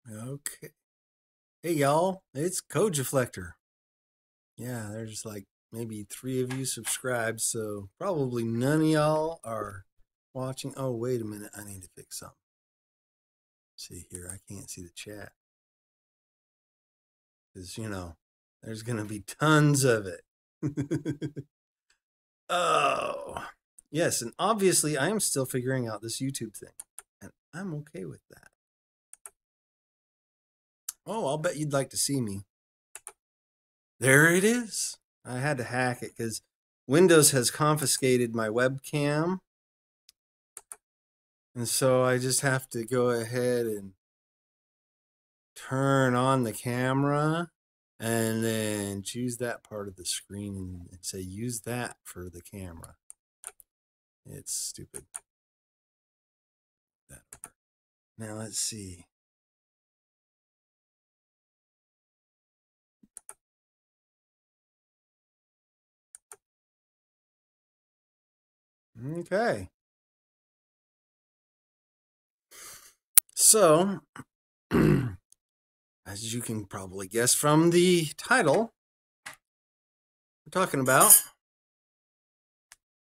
Okay. Hey, y'all. It's Code Deflector. Yeah, there's like maybe 3 of you subscribed, so probably none of y'all are watching. Oh, wait a minute. I need to fix something. See here, I can't see the chat. Because, there's going to be tons of it. Oh, yes. And obviously, I am still figuring out this YouTube thing. And I'm okay with that. Oh, I'll bet you'd like to see me. There it is. I had to hack it because Windows has confiscated my webcam. And so I just have to go ahead and turn on the camera and then choose that part of the screen and say use that for the camera. It's stupid. Now let's see. Okay. So, as you can probably guess from the title, we're talking about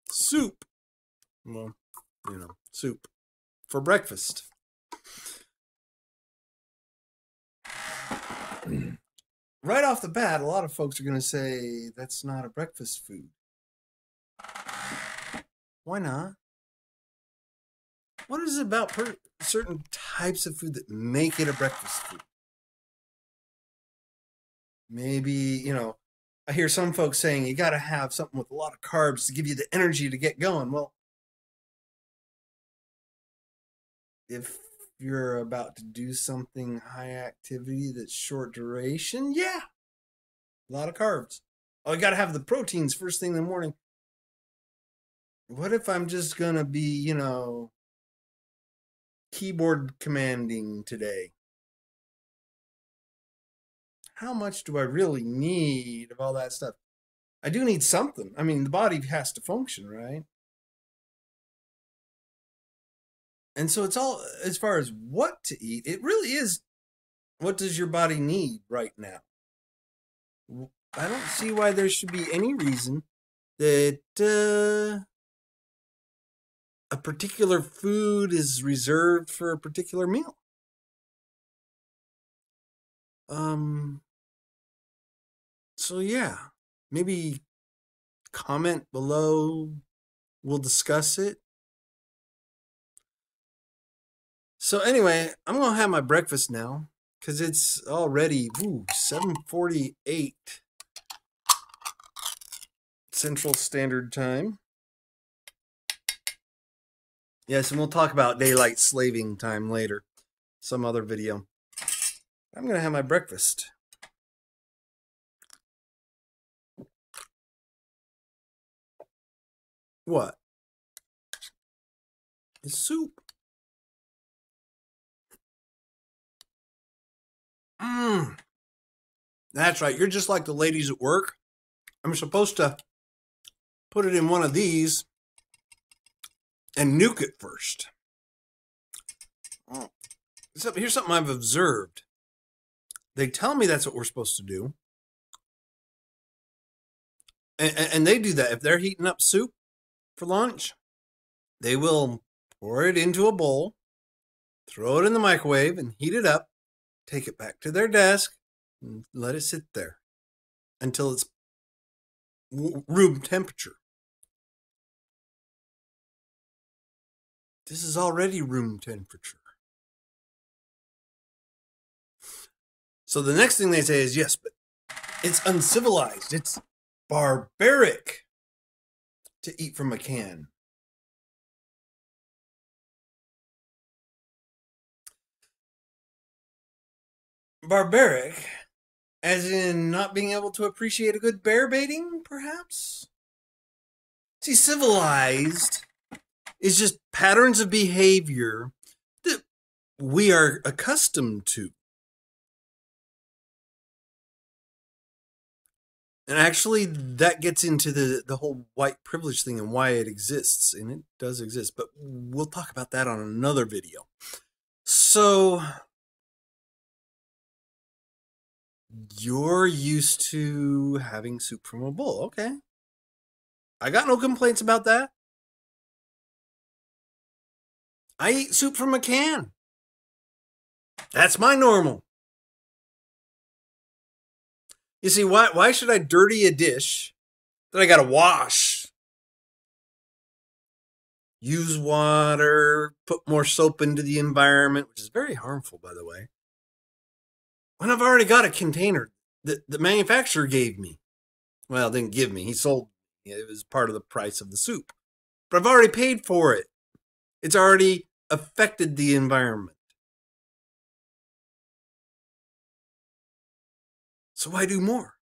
soup. Well, soup for breakfast. Right off the bat, a lot of folks are going to say that's not a breakfast food. Why not? What is it about certain types of food that make it a breakfast food? Maybe, I hear some folks saying you got to have something with a lot of carbs to give you the energy to get going. Well, if you're about to do something high activity that's short duration, yeah, a lot of carbs. Oh, you got to have the proteins first thing in the morning. What if I'm just going to be, keyboard commanding today? How much do I really need of all that stuff? I do need something. I mean, the body has to function, right? And so it's all, as far as what to eat, it really is what does your body need right now? I don't see why there should be any reason that a particular food is reserved for a particular meal. So yeah, maybe comment below. We'll discuss it. So anyway, I'm going to have my breakfast now because it's already 7:48 Central Standard Time. Yes, and we'll talk about daylight saving time later, some other video. I'm going to have my breakfast. What? It's soup. That's right. You're just like the ladies at work. I'm supposed to put it in one of these and nuke it first. Oh, here's something I've observed. They tell me that's what we're supposed to do. And they do that. If they're heating up soup for lunch, they will pour it into a bowl, throw it in the microwave and heat it up, take it back to their desk, and let it sit there until it's room temperature. This is already room temperature. So the next thing they say is, yes, but it's uncivilized. It's barbaric to eat from a can. Barbaric, as in not being able to appreciate a good bear baiting, perhaps? See, civilized is just patterns of behavior that we are accustomed to. And actually, that gets into the whole white privilege thing and why it exists. And it does exist. But we'll talk about that on another video. So, You're used to having soup from a bowl. Okay. I got no complaints about that. I eat soup from a can. That's my normal. You see, why should I dirty a dish that I gotta wash? Use water, put more soap into the environment, which is very harmful, by the way. When I've already got a container that the manufacturer gave me. Well, didn't give me. He sold me. It was part of the price of the soup. But I've already paid for it. It's already affected the environment. So why do more?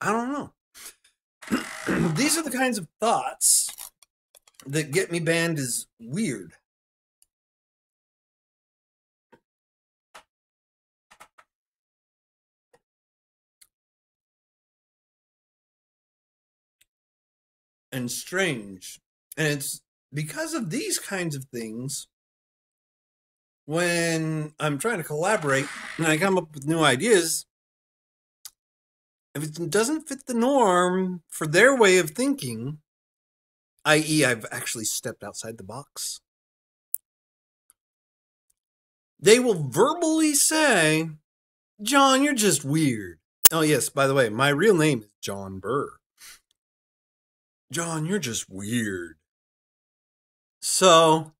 I don't know. These are the kinds of thoughts that get me banned as weird. And strange. And it's because of these kinds of things, when I'm trying to collaborate and I come up with new ideas, if it doesn't fit the norm for their way of thinking, i.e., I've actually stepped outside the box, they will verbally say, John, you're just weird. Oh, yes, by the way, my real name is John Burr. John, you're just weird. So,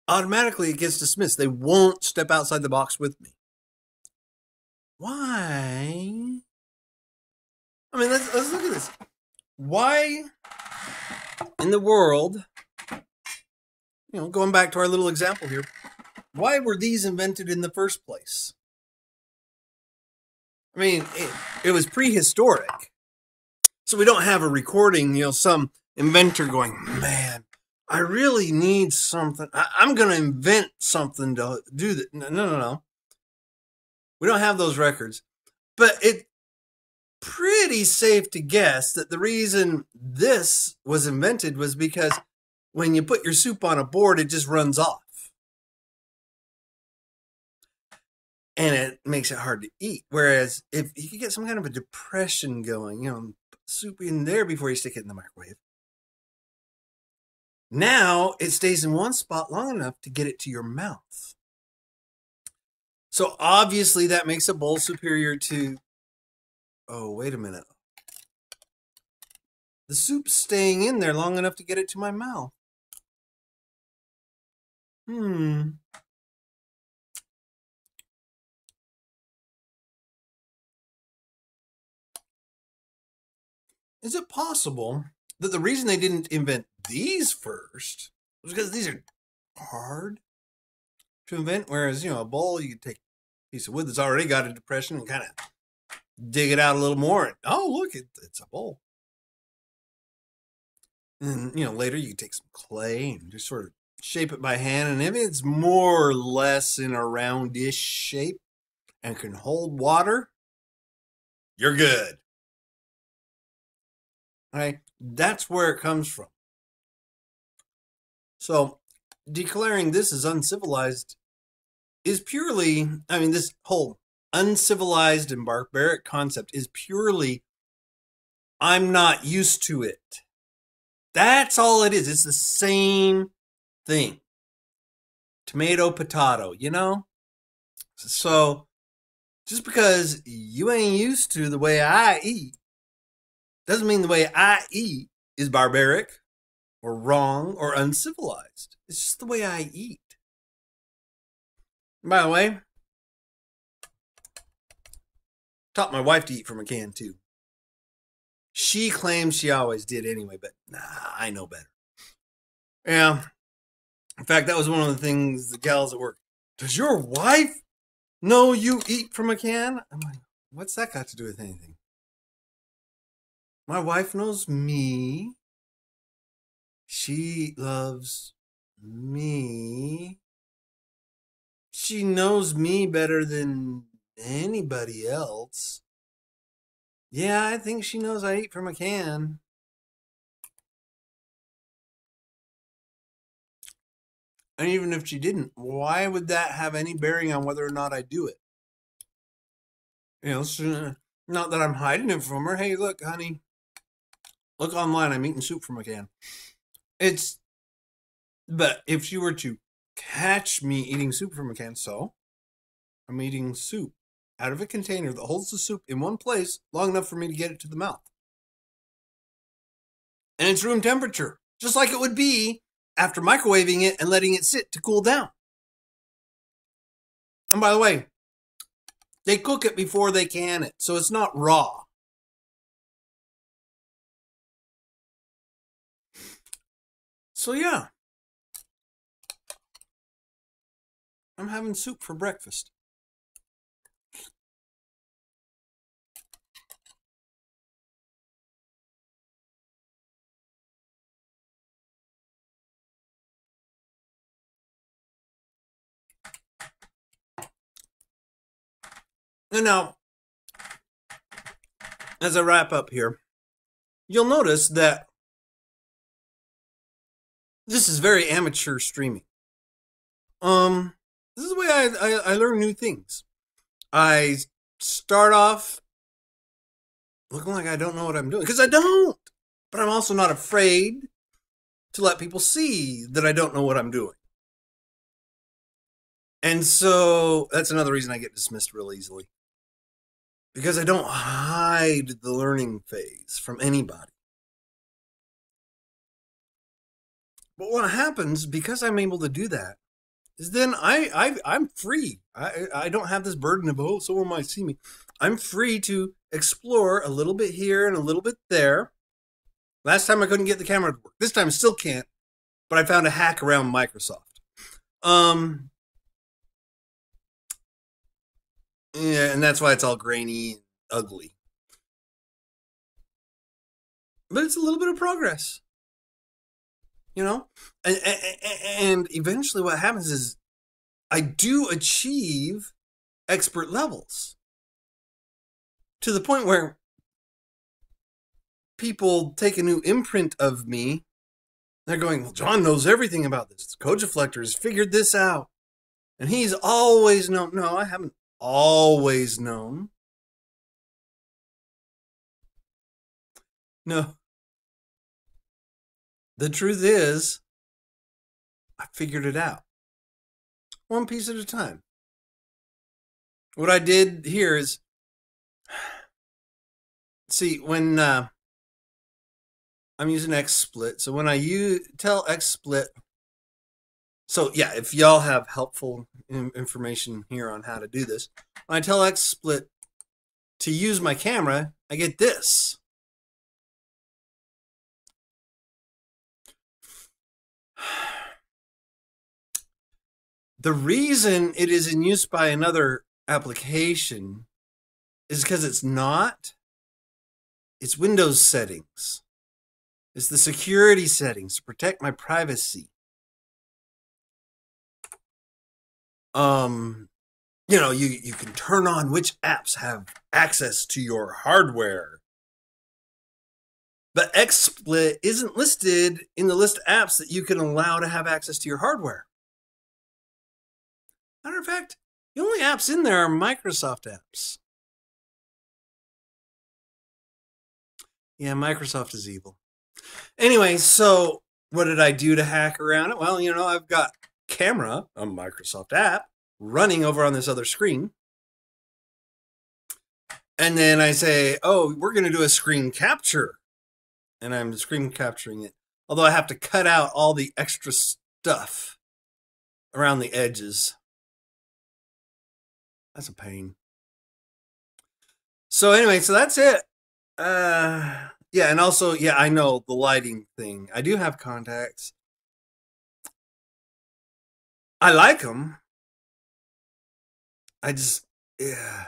automatically it gets dismissed. They won't step outside the box with me. Why? I mean, let's look at this. Why in the world, going back to our little example here, why were these invented in the first place? I mean, it was prehistoric. So we don't have a recording, some inventor going, man, I really need something. I'm going to invent something to do that. No. We don't have those records. But it's pretty safe to guess that the reason this was invented was because when you put your soup on a board, it just runs off. And it makes it hard to eat. Whereas if you could get some kind of a depression going, put soup in there before you stick it in the microwave. Now it stays in one spot long enough to get it to your mouth. So obviously that makes a bowl superior to, oh, wait a minute. The soup's staying in there long enough to get it to my mouth. Is it possible that the reason they didn't invent these first was because these are hard to invent? Whereas, a bowl, you could take a piece of wood that's already got a depression and kind of dig it out a little more. And, oh, look, it's a bowl. And, later you take some clay and just sort of shape it by hand. And if it's more or less in a roundish shape and can hold water, you're good. Right? That's where it comes from. So declaring this as uncivilized is purely, this whole uncivilized and barbaric concept is purely, I'm not used to it. That's all it is. It's the same thing. Tomato, potato, So just because you ain't used to the way I eat doesn't mean the way I eat is barbaric or wrong or uncivilized. It's just the way I eat. By the way, taught my wife to eat from a can too. She claims she always did anyway, but nah, I know better. Yeah. In fact, that was one of the things the gals at work. Does your wife know you eat from a can? I'm like, what's that got to do with anything? My wife knows me. She loves me. She knows me better than anybody else. Yeah, I think she knows I eat from a can. And even if she didn't, why would that have any bearing on whether or not I do it? You know, so not that I'm hiding it from her. Hey, look, honey, look online. I'm eating soup from a can. But if she were to catch me eating soup from a can, so I'm eating soup out of a container that holds the soup in one place long enough for me to get it to the mouth. And it's room temperature, just like it would be after microwaving it and letting it sit to cool down. And by the way, they cook it before they can it, so it's not raw. So yeah, I'm having soup for breakfast. And now, as I wrap up here, you'll notice that this is very amateur streaming. This is the way I learn new things. I start off looking like I don't know what I'm doing, because I don't. But I'm also not afraid to let people see that I don't know what I'm doing. And so that's another reason I get dismissed real easily. Because I don't hide the learning phase from anybody. But what happens, because I'm able to do that, is then I'm free. I don't have this burden of, oh, someone might see me. I'm free to explore a little bit here and a little bit there. Last time I couldn't get the camera to work. This time I still can't, but I found a hack around Microsoft. Yeah, and that's why it's all grainy and ugly. But it's a little bit of progress. You know? And eventually what happens is I do achieve expert levels. To the point where people take a new imprint of me. They're going, well, John knows everything about this. Kojaflector has figured this out. And he's always known. No, I haven't always known. No. The truth is, I figured it out. One piece at a time. What I did here is, see, when I'm using XSplit, so when I tell XSplit, so yeah, if y'all have helpful information here on how to do this, when I tell XSplit to use my camera, I get this. The reason it is in use by another application is because it's Windows settings. It's the security settings to protect my privacy. You know, you can turn on which apps have access to your hardware. But XSplit isn't listed in the list of apps that you can allow to have access to your hardware. Matter of fact, the only apps in there are Microsoft apps. Yeah, Microsoft is evil. Anyway, so what did I do to hack around it? Well, you know, I've got camera, a Microsoft app, running over on this other screen. And then I say, oh, we're going to do a screen capture. And I'm screen capturing it. Although I have to cut out all the extra stuff around the edges. That's a pain. So anyway, so that's it. Yeah, and also, yeah, I know the lighting thing. I do have contacts. I like them. Yeah,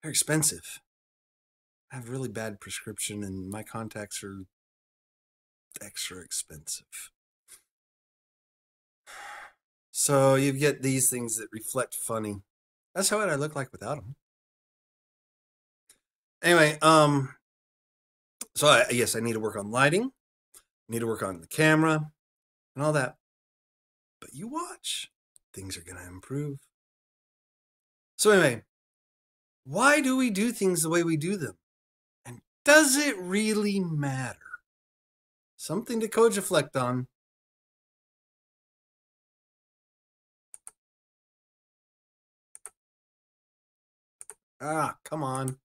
they're expensive. I have really bad prescription and my contacts are extra expensive. So you get these things that reflect funny. That's how I look like without them. Anyway, so yes, I need to work on lighting. I need to work on the camera and all that. But you watch. Things are going to improve. So anyway, why do we do things the way we do them? And does it really matter? Something to cogiflect on. Ah, come on.